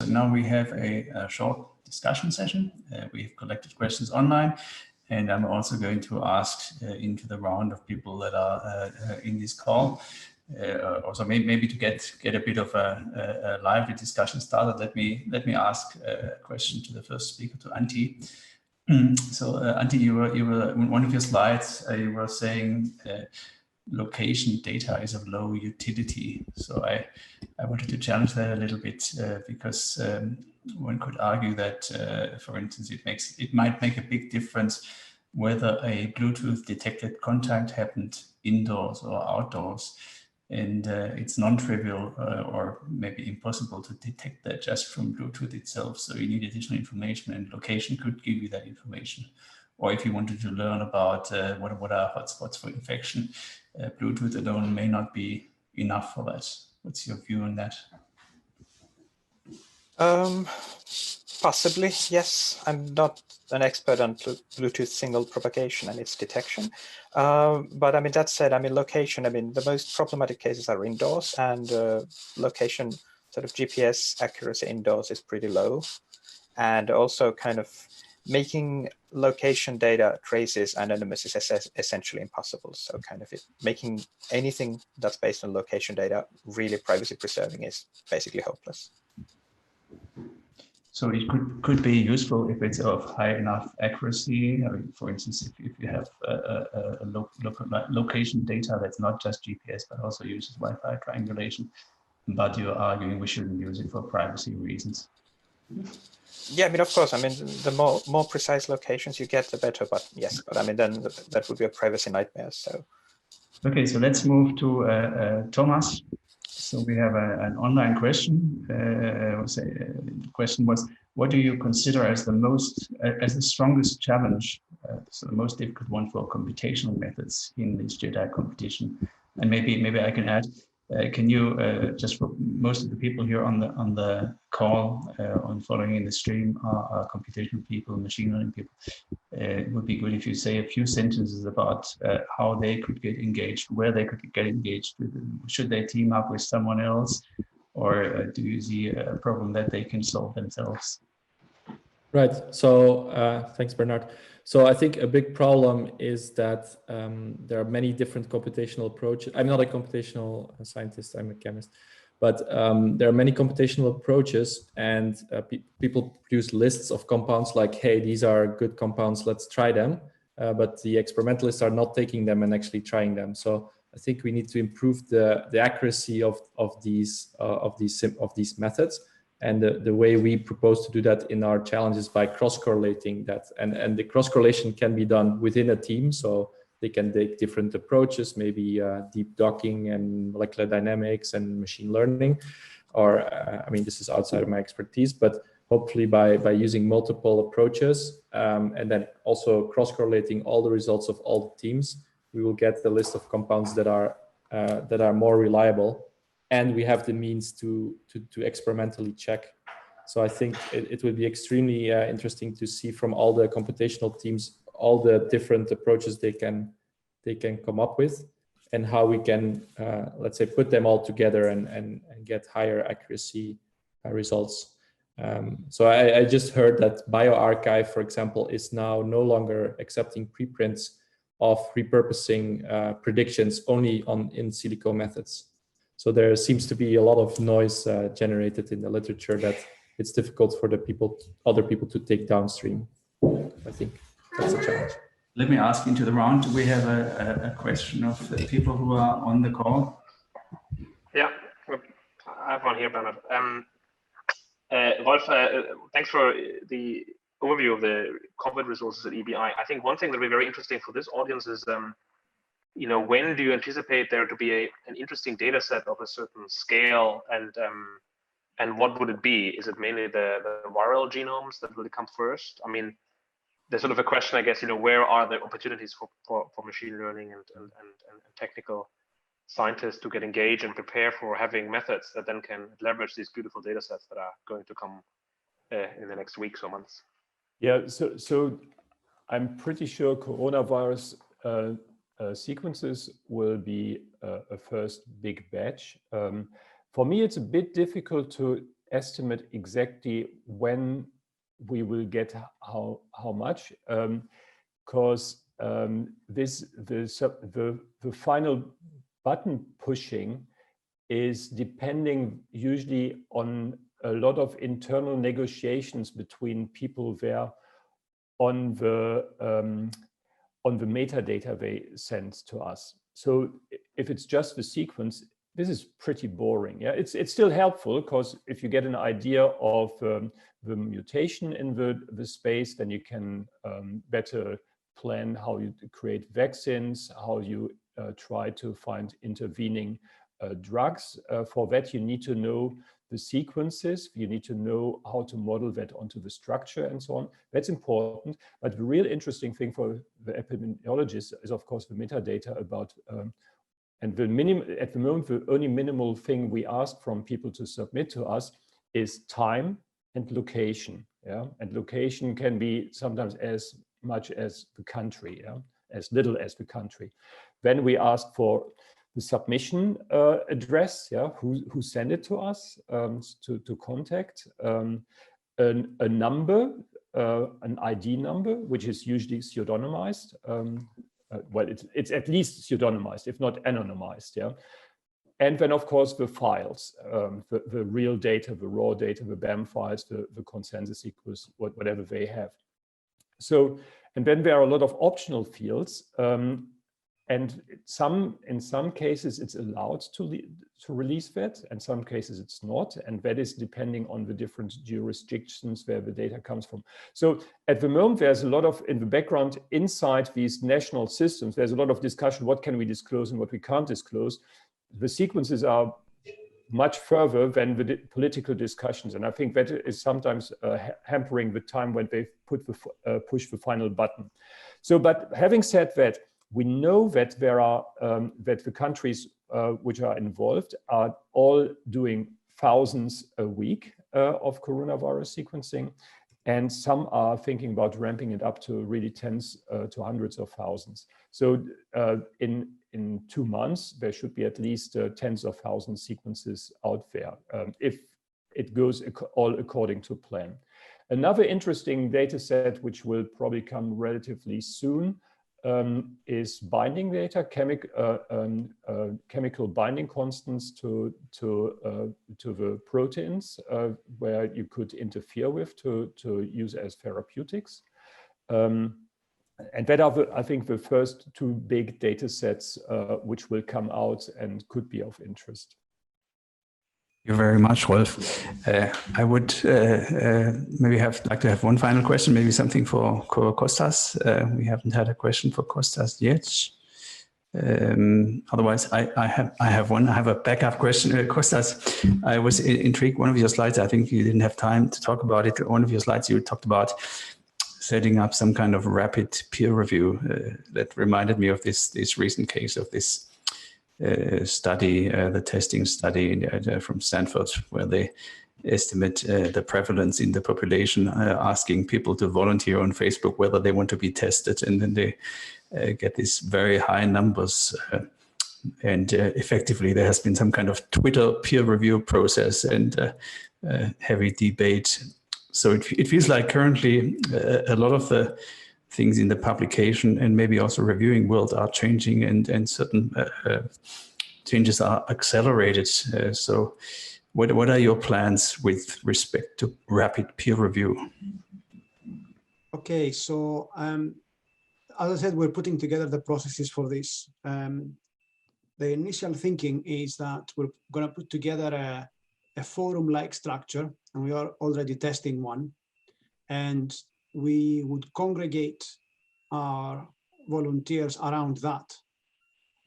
now we have a short discussion session. We've collected questions online, and I'm also going to ask into the round of people that are in this call. Also, maybe to get a bit of a lively discussion started, let me ask a question to the first speaker, to Antti. So, Antti, you were in one of your slides. You were saying location data is of low utility. So I wanted to challenge that a little bit because one could argue that, for instance, it might make a big difference whether a Bluetooth detected contact happened indoors or outdoors. And it's non-trivial or maybe impossible to detect that just from Bluetooth itself. So you need additional information, and location could give you that information. Or if you wanted to learn about what are hotspots for infection, Bluetooth alone may not be enough for that. What's your view on that? Possibly, yes. I'm not an expert on Bluetooth signal propagation and its detection. But I mean, that said, I mean, location, I mean, the most problematic cases are indoors, and location, sort of GPS accuracy indoors is pretty low. And also kind of making location data traces anonymous is essentially impossible. So kind of making anything that's based on location data really privacy preserving is basically hopeless. So it could be useful if it's of high enough accuracy. I mean, for instance, if you have a location data that's not just GPS, but also uses Wi-Fi triangulation, but you're arguing we shouldn't use it for privacy reasons. Yeah, I mean, of course, I mean, the more precise locations you get, the better, but yes, but I mean, then that would be a privacy nightmare, so. Okay, so let's move to Thomas. So we have an online question. The question was, what do you consider as the strongest challenge, so the most difficult one for computational methods in this JEDI competition? And maybe I can add, can you just for most of the people here on the call on following in the stream are computational people, machine learning people. It would be good if you say a few sentences about how they could get engaged, where they could get engaged with them. Should they team up with someone else, or do you see a problem that they can solve themselves? Right. So thanks, Bernard. So I think a big problem is that there are many different computational approaches. I'm not a computational scientist, I'm a chemist, but there are many computational approaches, and people produce lists of compounds like, hey, these are good compounds, let's try them. But the experimentalists are not taking them and actually trying them. So I think we need to improve the accuracy of these methods. And the way we propose to do that in our challenge is by cross-correlating that. And the cross-correlation can be done within a team. So they can take different approaches, maybe deep docking and molecular dynamics and machine learning. Or, I mean, this is outside of my expertise, but hopefully by using multiple approaches and then also cross-correlating all the results of all the teams, we will get the list of compounds that are more reliable. And we have the means to experimentally check. So I think it would be extremely interesting to see from all the computational teams all the different approaches they can come up with, and how we can let's say put them all together and get higher accuracy results. So I just heard that bioRxiv, for example, is now no longer accepting preprints of repurposing predictions only in silico methods. So there seems to be a lot of noise generated in the literature that it's difficult for other people to take downstream. I think that's a challenge. Let me ask into the round. Do we have a question of the people who are on the call? Yeah, I have one here, Bernard. Rolf, thanks for the overview of the COVID resources at EBI. I think one thing that will be very interesting for this audience is you know, when do you anticipate there to be an interesting data set of a certain scale, and what would it be? Is it mainly the viral genomes that will come first? I mean, there's sort of a question, I guess, you know, where are the opportunities for machine learning and technical scientists to get engaged and prepare for having methods that then can leverage these beautiful data sets that are going to come in the next weeks or months? Yeah, so I'm pretty sure coronavirus sequences will be a first big batch. For me, it's a bit difficult to estimate exactly when we will get how much, because the final button pushing is depending usually on a lot of internal negotiations between people there on the metadata they send to us. So if it's just the sequence, this is pretty boring. Yeah, it's still helpful, because if you get an idea of the mutation in the space, then you can better plan how you create vaccines, how you try to find intervening drugs. For that, you need to know the sequences, you need to know how to model that onto the structure and so on. That's important. But the real interesting thing for the epidemiologist is, of course, the metadata about, and at the moment, the only minimal thing we ask from people to submit to us is time and location. Yeah, and location can be sometimes as much as the country, yeah, as little as the country. Then we ask for the submission address, yeah, who sent it to us to contact, a number, an ID number, which is usually pseudonymized. Well, it's at least pseudonymized, if not anonymized, yeah. And then, of course, the files, the real data, the raw data, the BAM files, the consensus equals whatever they have. So, and then there are a lot of optional fields. And in some cases, it's allowed to release that, and some cases it's not. And that is depending on the different jurisdictions where the data comes from. So at the moment, there's a lot of, in the background, inside these national systems, there's a lot of discussion, what can we disclose and what we can't disclose. The sequences are much further than the political discussions. And I think that is sometimes hampering the time when they push the final button. So, but having said that, we know that there are that the countries which are involved are all doing thousands a week of coronavirus sequencing, and some are thinking about ramping it up to really tens to hundreds of thousands. So in 2 months, there should be at least tens of thousands sequences out there if it goes all according to plan. Another interesting data set, which will probably come relatively soon, is binding data, chemical binding constants to the proteins where you could interfere with to use as therapeutics. And that are, I think, the first 2 big data sets which will come out and could be of interest. Thank you very much, Rolf. I would maybe like to have one final question, maybe something for Kostas. We haven't had a question for Kostas yet. Otherwise, I have one. I have a backup question. Kostas, I was intrigued. One of your slides, I think you didn't have time to talk about it. One of your slides, you talked about setting up some kind of rapid peer review. That reminded me of this recent case of this study, the testing study from Stanford, where they estimate the prevalence in the population, asking people to volunteer on Facebook whether they want to be tested, and then they get these very high numbers. And effectively, there has been some kind of Twitter peer review process and heavy debate. So it feels like currently a lot of the things in the publication and maybe also reviewing world are changing, and certain changes are accelerated. So what are your plans with respect to rapid peer review? Okay, so as I said, we're putting together the processes for this. The initial thinking is that we're going to put together a forum-like structure, and we are already testing one. And we would congregate our volunteers around that.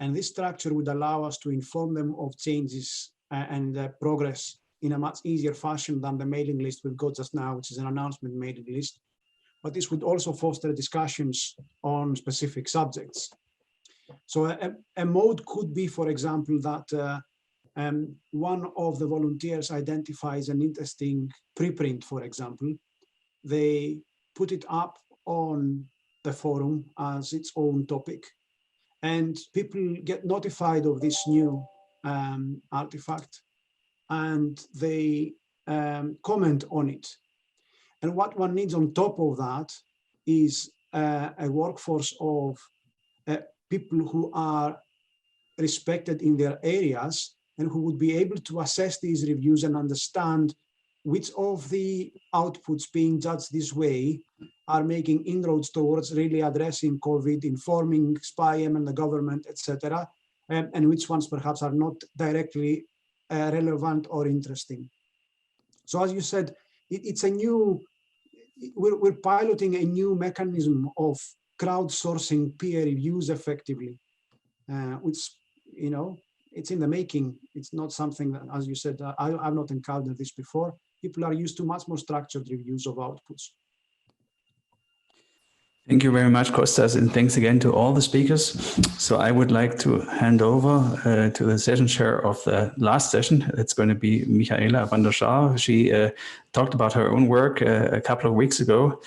And this structure would allow us to inform them of changes and progress in a much easier fashion than the mailing list we've got just now, which is an announcement mailing list. But this would also foster discussions on specific subjects. So a mode could be, for example, that one of the volunteers identifies an interesting preprint, for example. They put it up on the forum as its own topic, and people get notified of this new artifact, and they comment on it. And what one needs on top of that is a workforce of people who are respected in their areas and who would be able to assess these reviews and understand which of the outputs being judged this way are making inroads towards really addressing COVID, informing SPIEM and the government, etc., and which ones perhaps are not directly relevant or interesting. So as you said, it's a new, we're piloting a new mechanism of crowdsourcing peer reviews effectively, which, you know, it's in the making. It's not something that, as you said, I've not encountered this before. People are used to much more structured reviews of outputs. Thank you very much, Kostas, and thanks again to all the speakers. So I would like to hand over to the session chair of the last session. It's going to be Michaela van der Schaar. She talked about her own work a couple of weeks ago.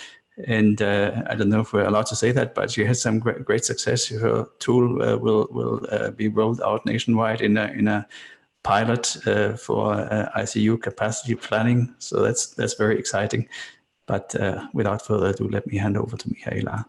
And I don't know if we're allowed to say that, but she has some great success. Her tool will be rolled out nationwide in a pilot for ICU capacity planning. So that's very exciting. But without further ado, let me hand over to Michaela.